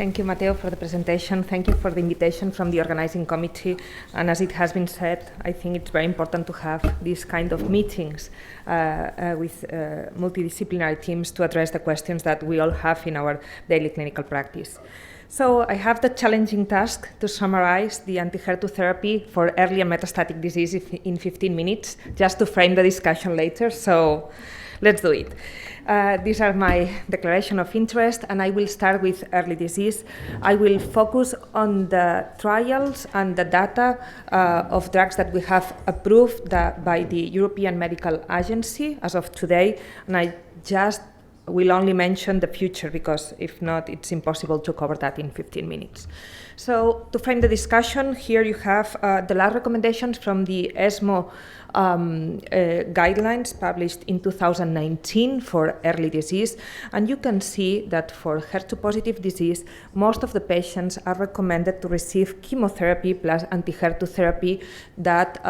Thank you, Matteo, for the presentation. Thank you for the invitation from the organizing committee. And as it has been said, I think it's very important to have these kind of meetings with multidisciplinary teams to address the questions that we all have in our daily clinical practice. So I have the challenging task to summarize the anti-HER2 therapy for early and metastatic disease in 15 minutes, just to frame the discussion later. So let's do it. These are my declaration of interest, and I will start with early disease. I will focus on the trials and the data of drugs that we have approved by the European Medical Agency as of today, and I just will only mention the future, because if not, it's impossible to cover that in 15 minutes. So to frame the discussion, here you have the last recommendations from the ESMO guidelines published in 2019 for early disease, and you can see that for HER2 positive disease, most of the patients are recommended to receive chemotherapy plus anti-HER2 therapy that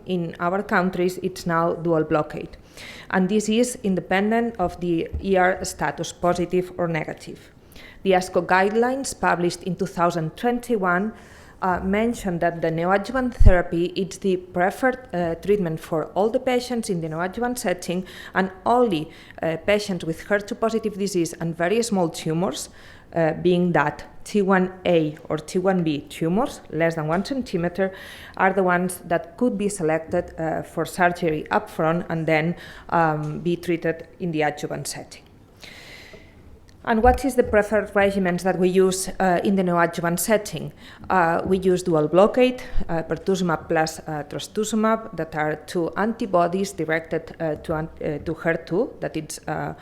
in our countries it's now dual blockade. And this is independent of the ER status, positive or negative. The ASCO guidelines published in 2021 mentioned that the neoadjuvant therapy is the preferred treatment for all the patients in the neoadjuvant setting, and only patients with HER2 positive disease and very small tumors, being that T1A or T1B tumors, less than 1 centimeter, are the ones that could be selected for surgery upfront and then be treated in the adjuvant setting. And what is the preferred regimens that we use in the neoadjuvant setting? We use dual blockade, pertuzumab plus trastuzumab, that are two antibodies directed to HER2, that it's a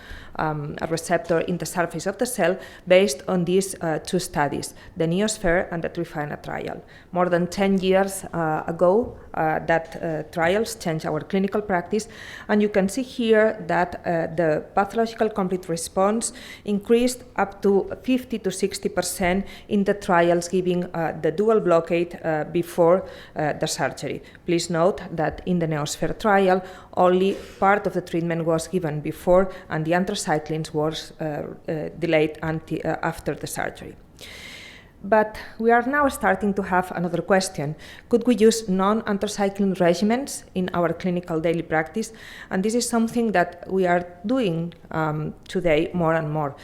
receptor in the surface of the cell, based on these two studies, the Neosphere and the Trifina trial. More than 10 years ago, that trials changed our clinical practice, and you can see here that the pathological complete response increased up to 50 to 60% in the trials giving the dual blockade before the surgery. Please note that in the Neosphere trial, only part of the treatment was given before, and the anthracyclines was delayed after the surgery. But we are now starting to have another question. Could we use non-anthracycline regimens in our clinical daily practice? And this is something that we are doing today more and more.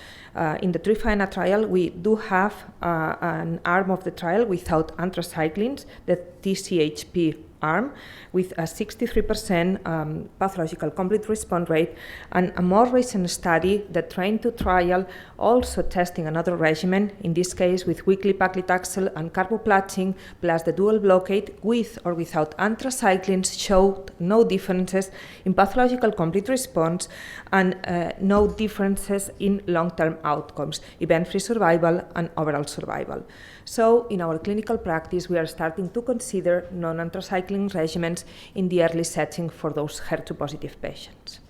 In the Trifina trial, we do have an arm of the trial without anthracyclines, the TCHP arm, with a 63% pathological complete response rate, and a more recent study, the Train2 trial, also testing another regimen, in this case with weekly paclitaxel and carboplatin plus the dual blockade with or without anthracyclines, showed no differences in pathological complete response and no differences in long-term outcomes, event-free survival and overall survival. So in our clinical practice, we are starting to consider non-anthracycline regimens in the early setting for those HER2 positive patients.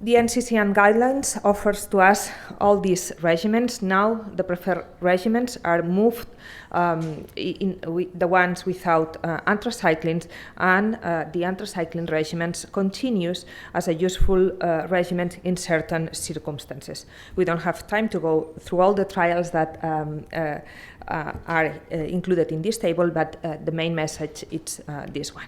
The NCCN guidelines offers to us all these regimens. Now the preferred regimens are moved the ones without anthracyclines, and the anthracycline regimens continues as a useful regimen in certain circumstances. We don't have time to go through all the trials that are included in this table, but the main message is this one.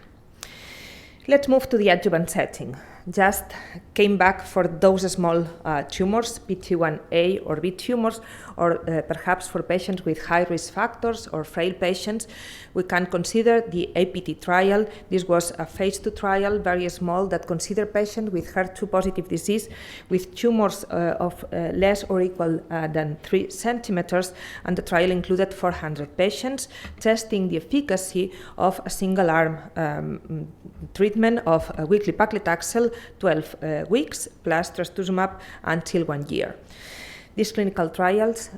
Let's move to the adjuvant setting. Just came back for those small tumors, PT1A or B tumors, or perhaps for patients with high risk factors or frail patients. We can consider the APT trial. This was a phase 2 trial, very small, that considered patients with HER2 positive disease with tumors of less or equal than 3 centimeters, and the trial included 400 patients, testing the efficacy of a single arm treatment of weekly paclitaxel, 12 weeks, plus trastuzumab until 1 year. These clinical trials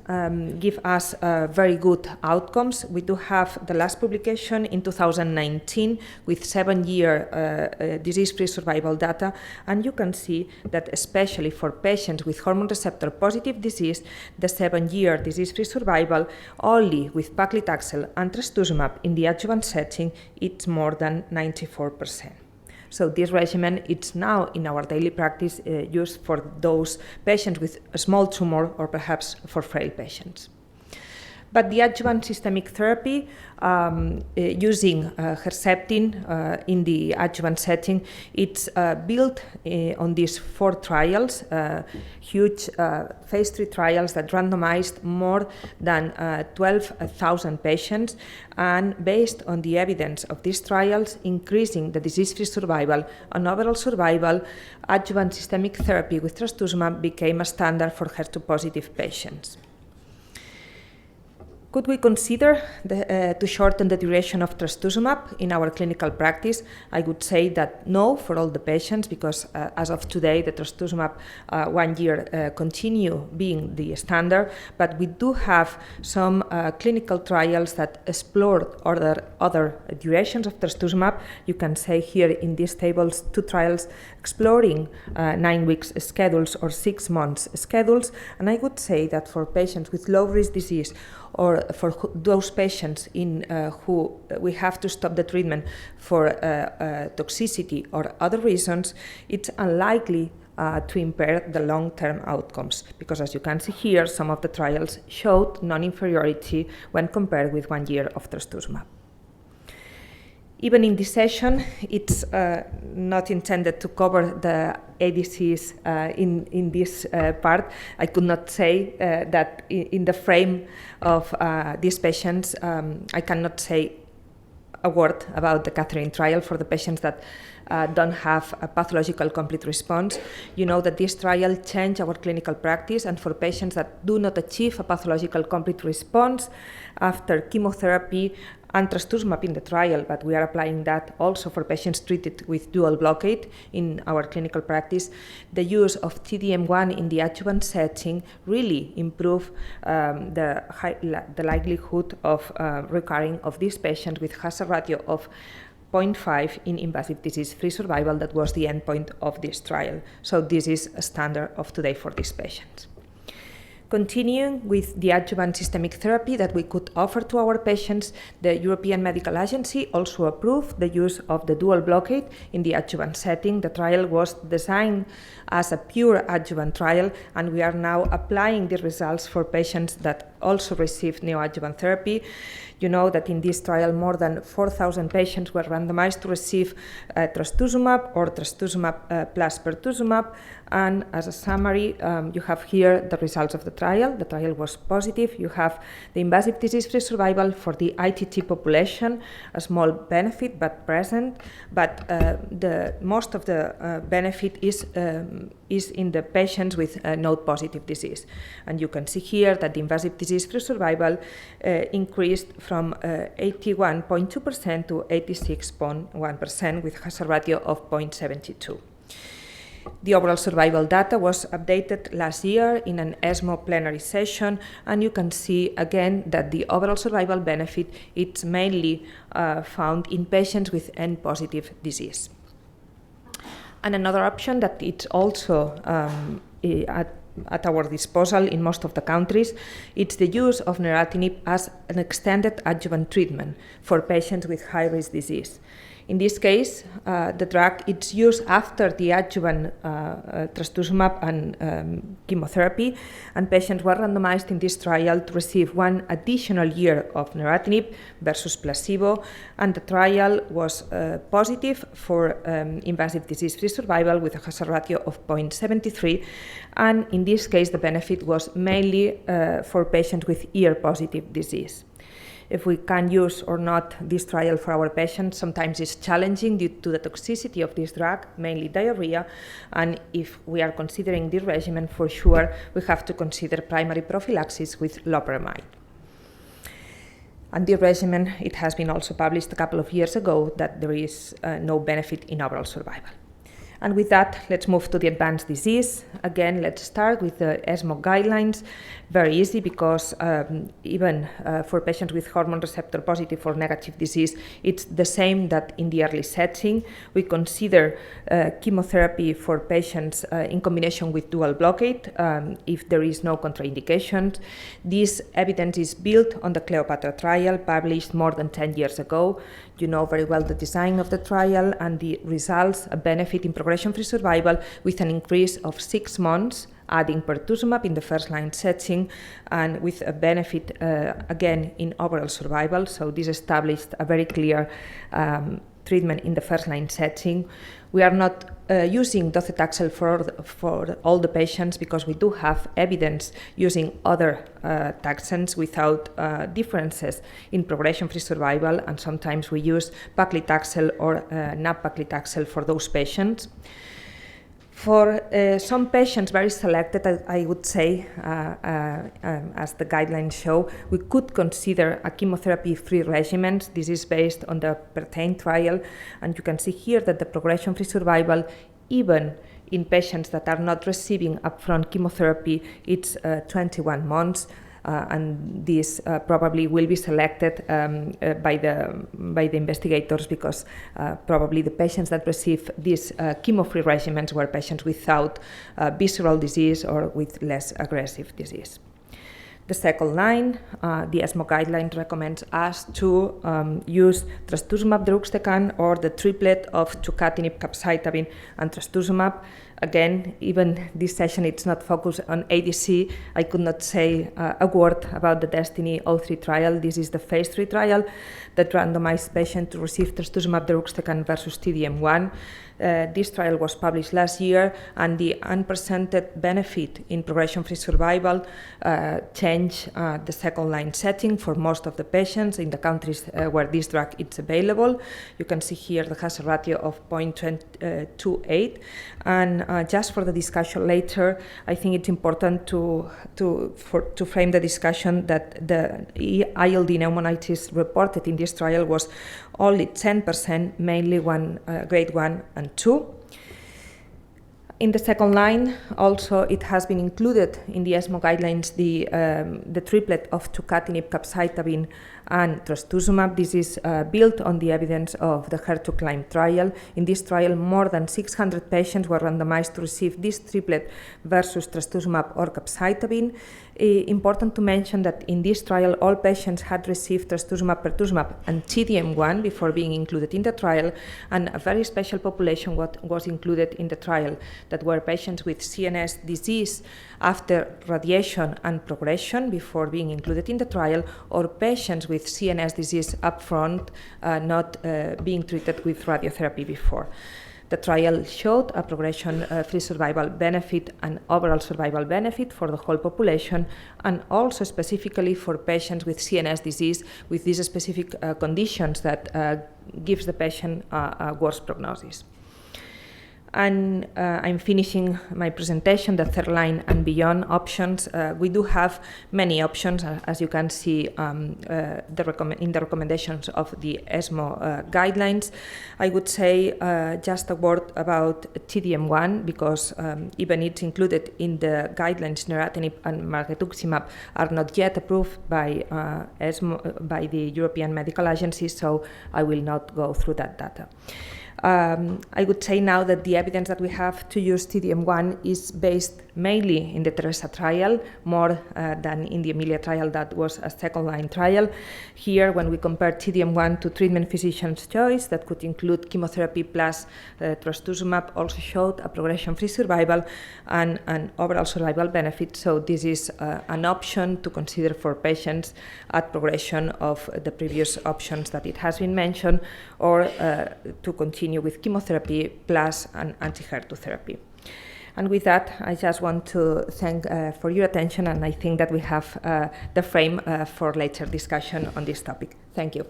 give us very good outcomes. We do have the last publication in 2019 with 7-year disease-free survival data, and you can see that especially for patients with hormone receptor positive disease, the 7-year disease-free survival only with paclitaxel and trastuzumab in the adjuvant setting, it's more than 94%. So this regimen is now in our daily practice used for those patients with a small tumor or perhaps for frail patients. But the adjuvant systemic therapy using Herceptin in the adjuvant setting, it's built on these 4 trials, huge phase 3 trials that randomized more than 12,000 patients, and based on the evidence of these trials, increasing the disease-free survival and overall survival, adjuvant systemic therapy with trastuzumab became a standard for HER2-positive patients. Could we consider to shorten the duration of trastuzumab in our clinical practice? I would say that no for all the patients, because as of today, the trastuzumab 1 year continue being the standard, but we do have some clinical trials that explored other durations of trastuzumab. You can say here in these tables 2 trials exploring 9 weeks schedules or 6 months schedules, and I would say that for patients with low-risk disease, or for those patients in who we have to stop the treatment for toxicity or other reasons, it's unlikely to impair the long-term outcomes, because as you can see here, some of the trials showed non-inferiority when compared with 1 year of trastuzumab. Even in this session, it's not intended to cover the ADCs in this part. I could not say that in the frame of these patients, I cannot say a word about the Catherine trial for the patients that don't have a pathological complete response. You know that this trial changed our clinical practice, and for patients that do not achieve a pathological complete response after chemotherapy and trastuzumab in the trial, but we are applying that also for patients treated with dual blockade in our clinical practice, the use of T-DM1 in the adjuvant setting really improve the likelihood of recurring of this patient with hazard ratio of 0.5 in invasive disease-free survival. That was the endpoint of this trial. So this is a standard of today for these patients. Continuing with the adjuvant systemic therapy that we could offer to our patients, the European Medical Agency also approved the use of the dual blockade in the adjuvant setting. The trial was designed as a pure adjuvant trial, and we are now applying the results for patients that also received neoadjuvant therapy. You know that in this trial, more than 4,000 patients were randomized to receive trastuzumab or trastuzumab plus pertuzumab. And as a summary, you have here the results of the trial. The trial was positive. You have the invasive disease-free survival for the ITT population, a small benefit but present. But the most of the benefit is in the patients with node-positive disease. And you can see here that the invasive disease-free survival increased from 81.2% to 86.1% with hazard ratio of 0.72. The overall survival data was updated last year in an ESMO plenary session, and you can see again that the overall survival benefit is mainly found in patients with N-positive disease. And another option that it's also at our disposal in most of the countries, it's the use of neratinib as an extended adjuvant treatment for patients with high-risk disease. In this case, the drug is used after the adjuvant trastuzumab and chemotherapy, and patients were randomized in this trial to receive 1 additional year of neratinib versus placebo, and the trial was positive for invasive disease-free survival with a hazard ratio of 0.73, and in this case, the benefit was mainly for patients with ER-positive disease. If we can use or not this trial for our patients, sometimes it's challenging due to the toxicity of this drug, mainly diarrhea, and if we are considering this regimen, for sure, we have to consider primary prophylaxis with loperamide. And the regimen, it has been also published a couple of years ago that there is no benefit in overall survival. And with that, let's move to the advanced disease. Again, let's start with the ESMO guidelines. Very easy because even for patients with hormone receptor positive or negative disease, it's the same that in the early setting. We consider chemotherapy for patients in combination with dual blockade if there is no contraindications. This evidence is built on the Cleopatra trial published more than 10 years ago. You know very well the design of the trial and the results, a benefit in progression-free survival with an increase of 6 months adding pertuzumab in the first-line setting, and with a benefit, again, in overall survival. So this established a very clear treatment in the first-line setting. We are not using docetaxel for all the patients because we do have evidence using other taxanes without differences in progression-free survival, and sometimes we use paclitaxel or nab-paclitaxel for those patients. For some patients, very selected, I would say, as the guidelines show, we could consider a chemotherapy-free regimen. This is based on the Pertain trial, and you can see here that the progression-free survival, even in patients that are not receiving upfront chemotherapy, it's 21 months. And this probably will be selected by the investigators because probably the patients that receive these chemo-free regimens were patients without visceral disease or with less aggressive disease. The second line, the ESMO guideline recommends us to use trastuzumab deruxtecan or the triplet of tucatinib, capecitabine, and trastuzumab. Again, even this session, it's not focused on ADC. I could not say a word about the DESTINY-03 trial. This is the phase 3 trial that randomized patients to receive trastuzumab deruxtecan versus T-DM1. This trial was published last year, and the unprecedented benefit in progression-free survival changed the second-line setting for most of the patients in the countries where this drug is available. You can see here the hazard ratio of 0.28, and just for the discussion later, I think it's important to frame the discussion that the ILD pneumonitis reported in this trial was only 10%, mainly grade 1 and 2. In the second line, also, it has been included in the ESMO guidelines the triplet of tucatinib, capecitabine, and trastuzumab. This is built on the evidence of the Her2 CLIMB trial. In this trial, more than 600 patients were randomized to receive this triplet versus trastuzumab or capecitabine. Important to mention that in this trial, all patients had received trastuzumab, pertuzumab, and T-DM1 before being included in the trial, and a very special population was included in the trial, that were patients with CNS disease after radiation and progression before being included in the trial, or patients with CNS disease upfront, not being treated with radiotherapy before. The trial showed a progression-free survival benefit and overall survival benefit for the whole population, and also specifically for patients with CNS disease with these specific conditions that gives the patient a worse prognosis. And I'm finishing my presentation, the third line and beyond options. We do have many options, as you can see in the recommendations of the ESMO guidelines. I would say just a word about T-DM1, because even it's included in the guidelines, neratinib and margetuximab are not yet approved by ESMO, by the European Medical Agency, so I will not go through that data. I would say now that the evidence that we have to use T-DM1 is based mainly in the Teresa trial, more than in the Emilia trial that was a second-line trial. Here, when we compare T-DM1 to treatment physician's choice, that could include chemotherapy plus trastuzumab, also showed a progression-free survival and an overall survival benefit. So this is an option to consider for patients at progression of the previous options that it has been mentioned, or to continue with chemotherapy plus an anti-HER2 therapy. And with that, I just want to thank for your attention, and I think that we have the frame for later discussion on this topic. Thank you.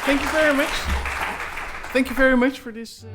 Thank you very much. Thank you very much for this.